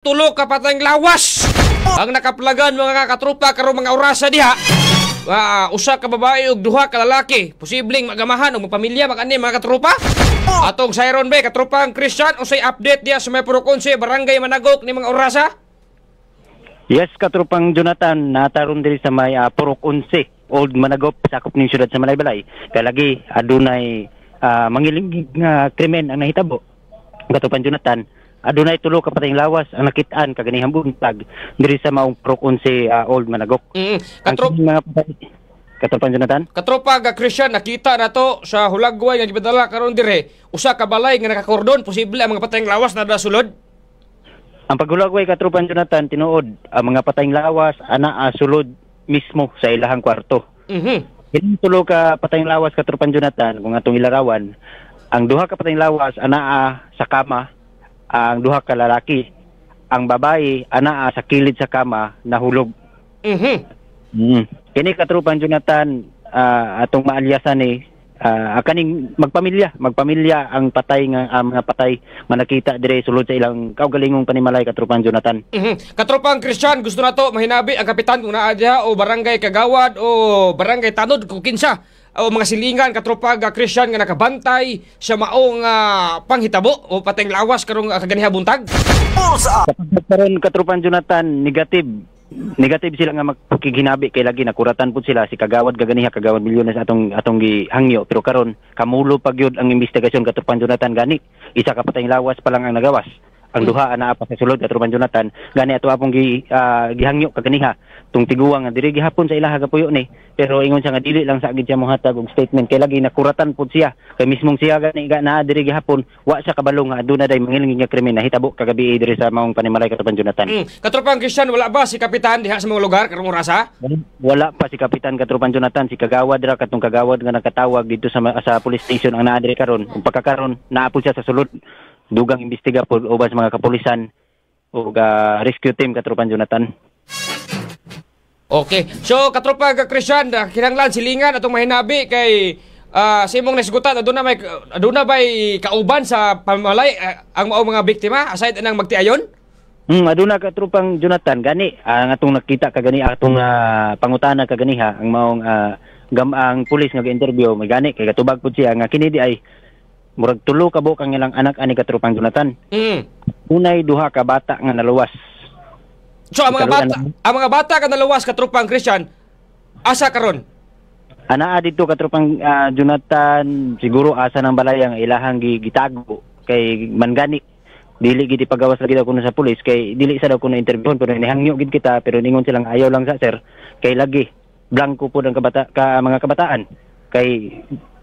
Tulo ka patayng lawas ang nakaplagan mga katropa karong mga orasa diha. Usa ka babae ug duha ka lalaki, posibleng magamahan og magpamilya mag-ani mga katropa. Atong sayron be katropa ang Christian usay update diha sa may Purok 11 Barangay Managok ni mga orasa. Yes, katropang Jonathan, nataron diri sa may Purok 11 Old Managop, sakop ning syudad sa Malaybalay. Kay lagi adunay mangiling nga krimen ang nahitabo. Katropang Jonathan, adunay tulo ka patayng lawas ang nakitaan kaganihang buntag diri sa maong Purok 11 Old Managok. Katropang Jonathan, katropa ga Christian, nakita na to sa hulagway nga gipadala karon dire. Usa ka balay nga nakakordon, posible ang mga patayng lawas na sulod. Ang paghulagway katropang Jonathan, tinuod ang mga patayng lawas ana sulod mismo sa ilahang kwarto. Kini tulo ka patayng lawas katropang Jonathan kung atong ilarawan, ang duha ka patayng lawas ana sa kama, ang duha ka lalaki, ang babae ana sa kilid sa kama nahulog. Kini katropang Jonathan, atong maalyasan ni kaning magpamilya ang patay nga mga patay nga nakita dire sulod sa ilang kaugalingong panimalay katropang Jonathan. Katropang Christian, gusto na to mahinabi ang kapitan kung naa diha o barangay Kagawad o barangay Tanod kung kinsa o mga silingan katropang Christian nga nakabantay sa maong panghitabo o patayng lawas karong kaganiha buntag. Karon katropang Jonathan, negative sila nga magkiginabi kay lagi nakuratan pud sila si Kagawad Kagawad Milyones atong gihangyo, pero karon kamulo pag yun ang investigasyon katropang Jonathan gani isa ka patayng lawas pa lang ang nagawas, ang duha ana pa sa sulod katropang Jonathan gani ato apong gihangyo kaganiha tung tiguang nga diri gihapon sa ilaha gapuyo ni, pero ingon siya nga dili lang sa agid siya mohatag og statement kay lagi nakuratan pud siya kay mismong siya gani naa diri gihapon wa siya kabalo nga aduna day mangiling nga krimen na hitabo kagabi diri sa maong panimalay katropang Jonathan. Katropang Christian, wala ba si kapitan diha sa mga lugar karong orasa? Wala pa si kapitan katropang Jonathan, si Kagawad ra katong Kagawad nga nakatawag dito sa police station ang naa diri karon. Ug pagkakaron naa pud siya sa sulod dugang imbestiga pud ubas mga kapulisan ug rescue team katropang Jonathan. Okay. So, katropa Christian, kinahanglan silingan atong mahinabi kay sa imong nasigutan aduna bay kauban sa pamalay ang mao mga biktima aside nang magtiayon? Aduna katropang Jonathan gani ang atong nakita kagani atong pangutana kaganiha ang maong ang pulis nga gi-interview may gani kay katubag pud siya nga kini di ay murag tulo ka buok ang ilang anak ani katropang Jonathan. Unay duha ka bata nga naluwas. So ang mga bata ka naluwas katropang Christian asa karon? Ana dito katropang Jonathan, siguro asa ng balay ang ilahang gitago kay mangani dili gid ipagawas lagi daw kuno sa pulis kay dili sa daw kuno interview pero nihangyo gid kita pero ningon silang ayaw lang sa sir kay lagi blanco pud ang mga kabataan kay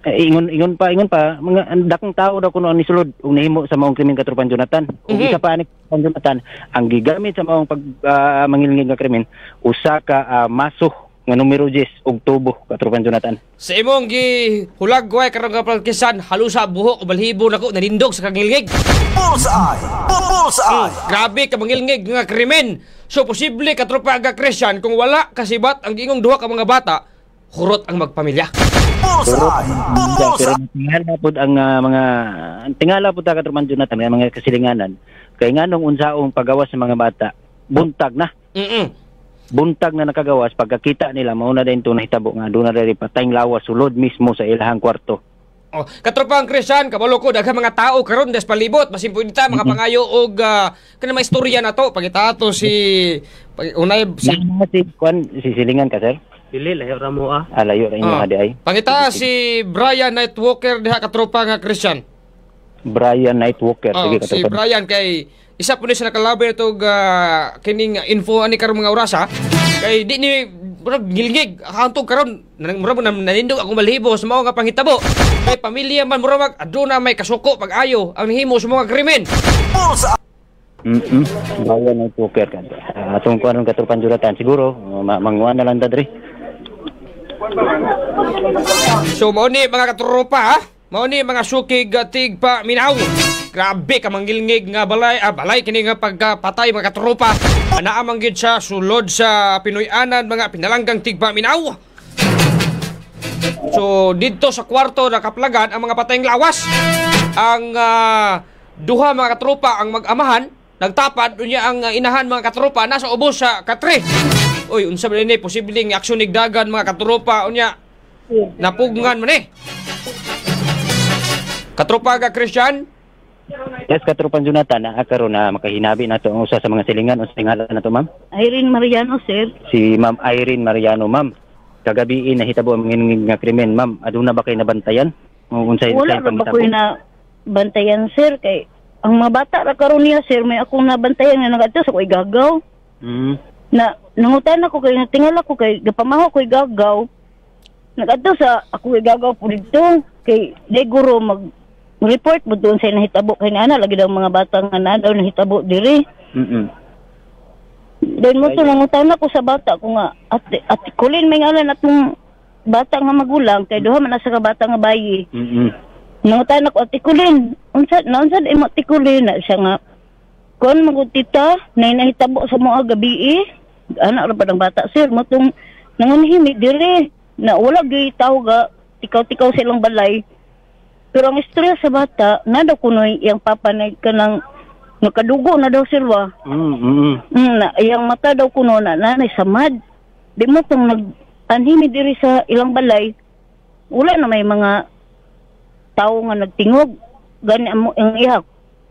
ingon pa mga dakong tao daw kuno ni sulod ug nahimo sa maong krimen katropang Jonathan. Ug isa pa ani katropang Jonathan, ang gigamit sa maong mangilingig nga krimen usa ka maso nga numero 10 og tubo katropang Jonathan. Sa imong gihulagway karong kapalkisan halusa buhok ug balhibo nako nanindog sa kangilingig. Bullseye. Grabe ka mangilingig nga krimen. So posible katropang Christian kung wala kasibat ang giingong duha ka mga bata, hurot ang magpamilya. Pero tingala po ang mga tingala po ta katropang Jonathan ang mga kasilinganan kay nganong unsaong pagawas sa mga bata buntag na. Buntag na nakagawas pagkakita nila mao na din to nahitabo nga aduna diri patayng lawas sulod mismo sa ilahang kwarto. Katropang Christian, kabalo ko daghang mga tao karon des palibot basin pud ta mga pangayo og kana may istorya na to pagitato si unay si silingan ka sir. Dili layo ra mo layo ra inyo ay. Pangita si Brian Nightwalker diha katropa nga Christian. Brian Nightwalker sige katropa. Si Brian kay isa po ni sa nakalabi itog kining info ani karong mga orasa kay di ni murag gilgig hantog karon murag nanindog akong balhibo sa mao nga panghitabo kay pamilya man murag aduna may kasuko pag-ayo ang himo sa mga krimen. Brian Nightwalker kan atong kuan katropang Jonathan siguro manguan na lang dadre. So mao ni mga katropa mao ni mga sukig tigpa minaw. Grabe ka mangilngig nga balay kini nga pagkapatay mga katropa. Anaa man gid sa sulod sa Pinoy-anan mga pinalanggang tigpa minaw. So dito sa kwarto nakaplagan ang mga patayng lawas. Ang duha mga katropa ang mag-amahan nagtapad unya ang inahan mga katropa nasa ubos sa katre. Uy, unsa man ini posibleng aksyon nigdagan mga katropa unya napugngan man eh. Katropa ka Christian? Yes, katropan Jonathan, karon na makahinabi nato ang usa sa mga silingan unsa ngalan nato ma'am? Irene Mariano, sir. Si Ma'am Irene Mariano, ma'am. Kagabi nahitabo ang nga krimen, ma'am. Aduna ba kay nabantayan? Unsay Wala ra ba ko na bantayan, sir, kay ang mga bata ra karon niya, sir, may akong nabantayan nga nagadto sa ko'y gagaw. Na nangutan ako kay natingala ko kay gapamaho ko'y gagaw. Nagadto sa ako gagaw po dito kay day guro report mo doon sa nahitabo kay ana lagi daw mga bata nga na daw nahitabo diri. Then mo to nangutan ako sa bata ko nga ate kulin may ngalan atong bata nga magulang kay duha man sa bata nga bayi. Nangutan ako ate kulin unsa imo ate kulin na siya nga kon magutita nay nahitabo sa mga gabi anak ra pa ng bata sir mo tong nanganhimi diri na wala gyud tao ga tikaw-tikaw sa ilang balay. Pero ang istorya sa bata, na daw kunoy yung papa na kanang nakadugo na daw silwa. Na yung mata daw kuno na nanay samad. Di mo tong nag-anhimi diri sa ilang balay, wala na may mga tao nga nagtingog. Gani ang ihang.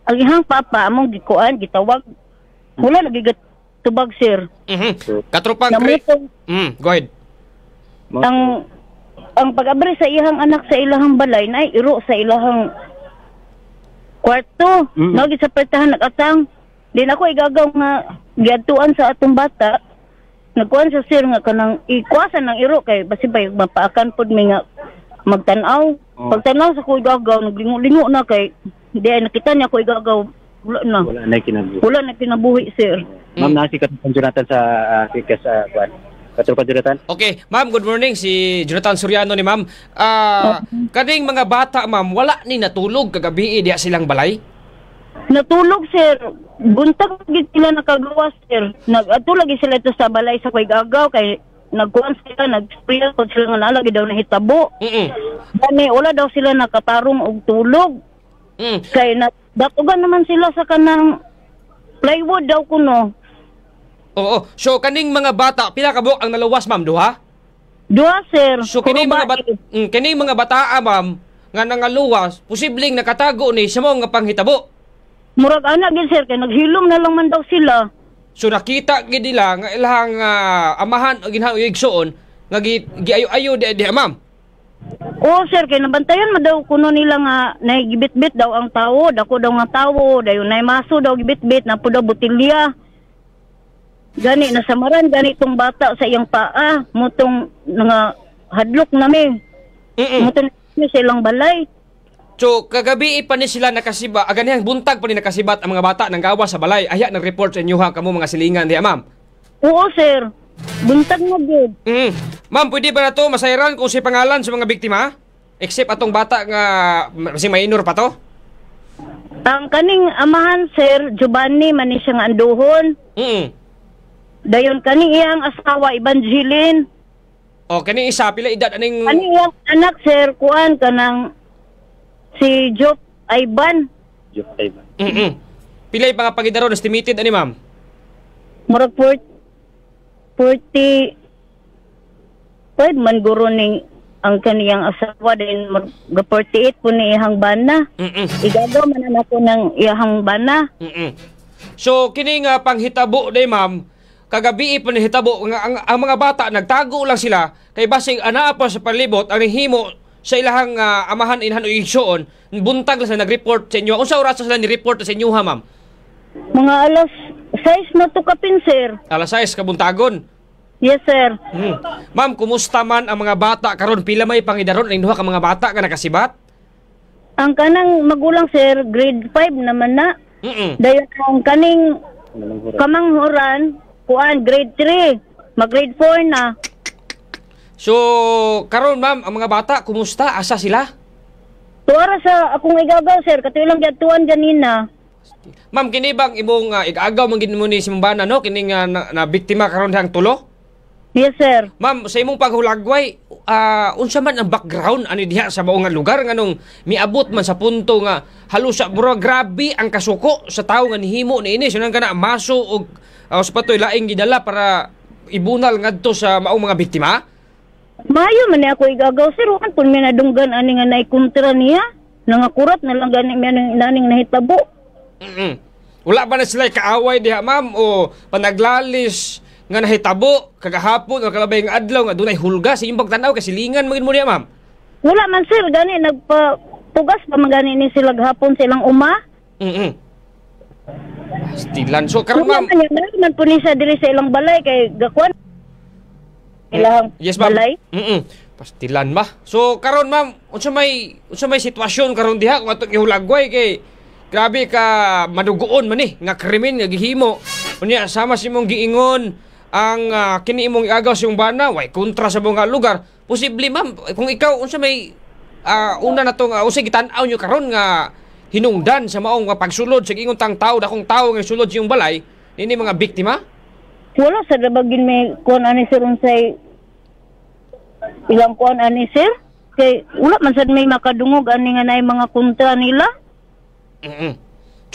Ang ihang papa, among gikuan, gitawag. Wala nagigat tubag, sir. Katropang go ahead. Ang pag-abri sa ihang anak sa ilahang balay na iro sa ilahang kwarto. Nagi sa pertahan nag-atang. Din ako igagaw nga giadtuan sa atong bata. Nagkuhan sa sir nga kanang ikwasan ng iro kay basi ba mapaakan pod mi nga magtan-aw. Pagtan-aw sa ko igagaw naglingo-lingo na kay di ay nakita niya ko igagaw wala na. Wala na kinabuhi sir. Ma'am nasi Katropan Jonathan sa kikas kuan. Katropan Jonathan. Okay, ma'am, good morning. Si Jonathan Soriano ni ma'am. Kaning mga bata, ma'am, wala ni natulog kagabi diya silang balay? Natulog, sir. Buntag gid sila nakagawa, sir. Nag-ato lagi sila ito sa balay sa koy gagaw kay nagkuhan sila, nag-spray ko sila nga nalagi daw nahitabo. Gani, wala daw sila nakatarong og tulog. Kay datugan naman sila sa kanang plywood daw kuno. Oo. So kaning mga bata pila ka buok ang naluwas ma'am duha? Duha sir. So kining mga bata ma'am nga nangaluwas posibleng nakatago ni sa mga panghitabo. Murag ana gid sir kay naghilom na lang man daw sila. So nakita gid nila nga ilahang amahan o ginhaw igsoon nga giayo-ayo di ma'am. Oo sir kay nabantayan man daw kuno nila nga naigibit-bit daw ang tawo, dako daw nga tawo, dayon nay maso daw gibit-bit na pudaw botilya. Gani nasamaran gani tong bata sa iyang paa mutong nga hadlok nami. Mutong sa ilang balay. So kagabi pa ni sila nakasiba, aganihang buntag pa ni nakasibat ang mga bata nang gawa sa balay. Aya nang report sa inyo ha kamo mga silingan diha ma'am. Oo sir. Buntag na gid. Ma'am, pwede ba na to masayran kung si pangalan sa mga biktima? Except atong bata nga si minor pa to? Ang kaning amahan sir Giovanni man ni siya nga anduhon. Dayon kaning iyang asawa Evangeline. O kaning isa pila edad aning Kaning iyang anak sir kuan kanang si Job Ivan. Pila yung mga pagidaron estimated ani ma'am? Murag 40 man guro ning ang kaniyang asawa din 48 po ni iyang bana. Igagaw man ako ng iyang bana. So kining panghitabo day ma'am kagabi pa ni hitabo nga ang mga bata nagtago lang sila kay basig anaa pa sa palibot ang himo sa ilahang amahan inhan o igsoon buntag lang sa nag-report sa inyo. Unsa oras sila ni-report sa inyo ha ma'am? Mga alas 6 na to kapin sir. Alas 6 kabuntagon. Yes sir. Ma'am, kumusta man ang mga bata karon pila may pangidaron ang duha ka mga bata nga nakasibat? Ang kanang magulang sir grade 5 naman na. Dayon ang kaning kamanghuran kuan grade 3, mag-grade 4 na. So, karon ma'am, ang mga bata, kumusta? Asa sila? Tuwara sa akong igagaw, sir. Katulang gatuan ganina. Ma'am, kini bang imong igagaw man gid mo ni simbana no? Kini nga na biktima karon hang tulo? Yes, sir. Ma'am, sa imong paghulagway, unsa man ang background ani diha sa mao nga lugar nganong miabot man sa punto nga halos sa bro grabe ang kasuko sa tawo nga nihimo niini sunan kana maso og sa patoy laing gidala para ibunal ngadto sa maong mga biktima? Mayo man ni ako igagaw, sir. Huwag kung minadunggan ani nga naikontra niya. Nangakurat na lang gani naning nahitabo. Wala ba na sila kaaway diha, ma'am, o panaglalis nga nahitabo kagahapon o kalabay nga adlaw nga dunay hulga sa inyong pagtanaw kasilingan magin mo niya, ma'am? Wala man, sir. Gani nagpatugas pa man gani ni sila gahapon silang uma. Stilan. So karon, ma'am. Man po ni sa diri sa ilang balay kay gakuan. Ilang yes, ma'am. balay. Pastilan ba? So karon, ma'am, unsa may sitwasyon karon diha kung ato gihulagway kay grabe ka madugoon man nga krimen nga gihimo. Unya sama si mong giingon ang kini imong iagaw sa imong bana way kontra sa mga lugar. Posible, ma'am, kung ikaw unsa may una na to nga usa gitan-aw nyo karon nga hinungdan sa maong pagsulod sa giingon tang tao dakong tao nga sulod sa iyong balay nini mga biktima? Wala sa dabagin may kuan ani sir unsay ilang kuan ani sir. Kay wala man sad may makadungog ani nga naay mga kontra nila.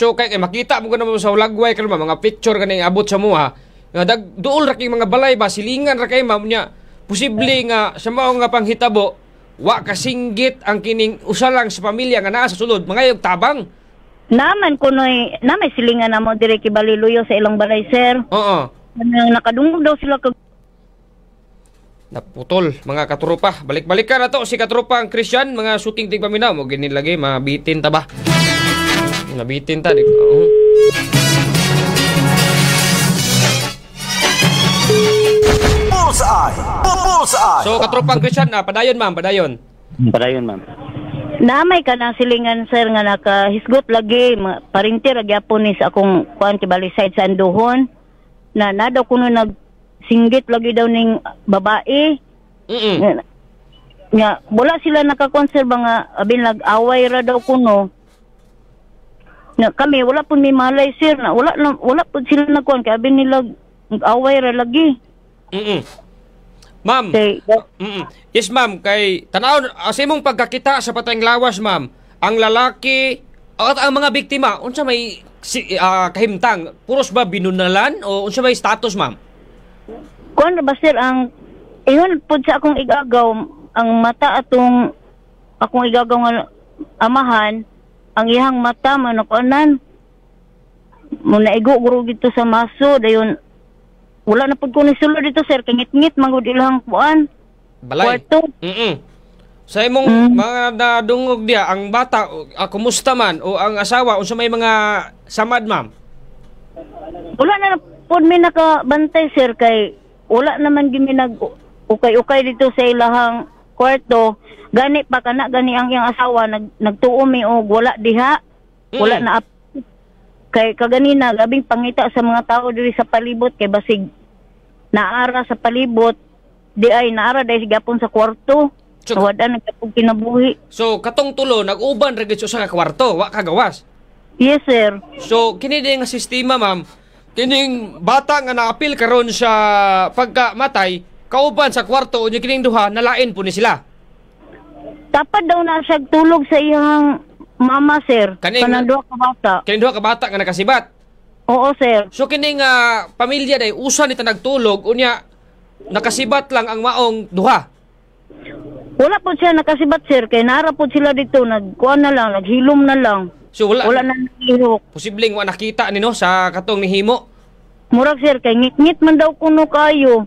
So kay makita mo naman sa ulagway karon mga picture kaning abot sa muha nga duol ra kay mga balay ba silingan ra kay ma'am nya posible nga sa mao nga panghitabo wa kasinggit ang kining usa lang sa pamilya nga naa sa sulod mga tabang Naman kunoy namay silingan namo dire kay Baliluyo sa ilang balay sir. Oo. Nakadungog daw sila kag naputol mga katrupa. Balik-balikan na to si katrupa ang Christian mga shooting tig paminaw mo ginilagay mabitin ta ba. Nabitin ta di. Bullseye. So katropang Christian padayon, ma'am, padayon. Padayon, ma'am. namay ka na silingan sir nga nakahisgot lagi parintir gyapon ni sa akong kuan kibali side sa Anduhon na nadaw kuno nagsinggit lagi daw ning babae. Nga wala sila nakakonserba nga abin nag-away ra daw kuno. Na kami wala pud may malay sir na wala pud sila nagkuan kay abin nila nag-away ra lagi. Ma'am. Okay. Yes, ma'am. Kay tanaw sa imong pagkakita sa Patayng Lawas, ma'am, ang lalaki at ang mga biktima, unsa may kahimtang? Puros ba binunalan o unsa may status, ma'am? Kuan ba sir ang ingon pud sa akong igagaw ang mata atong akong igagaw nga amahan ang ihang mata man kuanan mo naigo guro dito sa maso dayon wala na pud ko ni sulod dito sir kangit-ngit magud ilang kuan balay. Kwarto. Sa imong mga nadungog diya ang bata kumusta man o ang asawa unsa may mga samad, ma'am? Wala na pud mi nakabantay sir kay wala naman gimi nag ukay-ukay dito sa ilahang kwarto gani pa kana gani ang iyang asawa nagtuo mi og wala diha wala na kay kaganina gabing pangita sa mga tao diri sa palibot kay basig naara sa palibot di ay naara dahil gapon sa kwarto so wala nagkapog kinabuhi. So katong tulo nag-uban ra gid sa kwarto wa kagawas? Yes sir. So kini nga sistema, ma'am, kining bata nga naapil karon sa pagkamatay kauban sa kwarto unya kining duha nalain po ni sila. Tapad daw na siya tulog sa iyang mama sir. Kanang duha ka bata. Kining duha ka bata nga nakasibat. Oo sir. So kining pamilya day usa nita nagtulog unya nakasibat lang ang maong duha. Wala po siya nakasibat sir kay nara po sila dito nagkuan na lang naghilom na lang. So wala na nahihok. Posibleng wa nakita nino sa katong nihimo. Murag sir kay ngit-ngit man daw kuno kayo.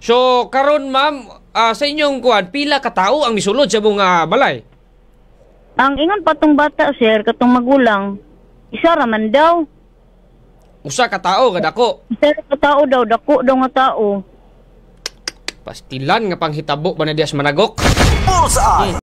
So karon, ma'am, sa inyong kuan pila ka tawo ang misulod sa mga balay? Ang ingon patong bata sir katong magulang isa ra man daw. Usa ka tawo kadako. Isa ka tao daw dako daw nga tao. Pastilan nga panghitabo ba na dias managok? Bullseye.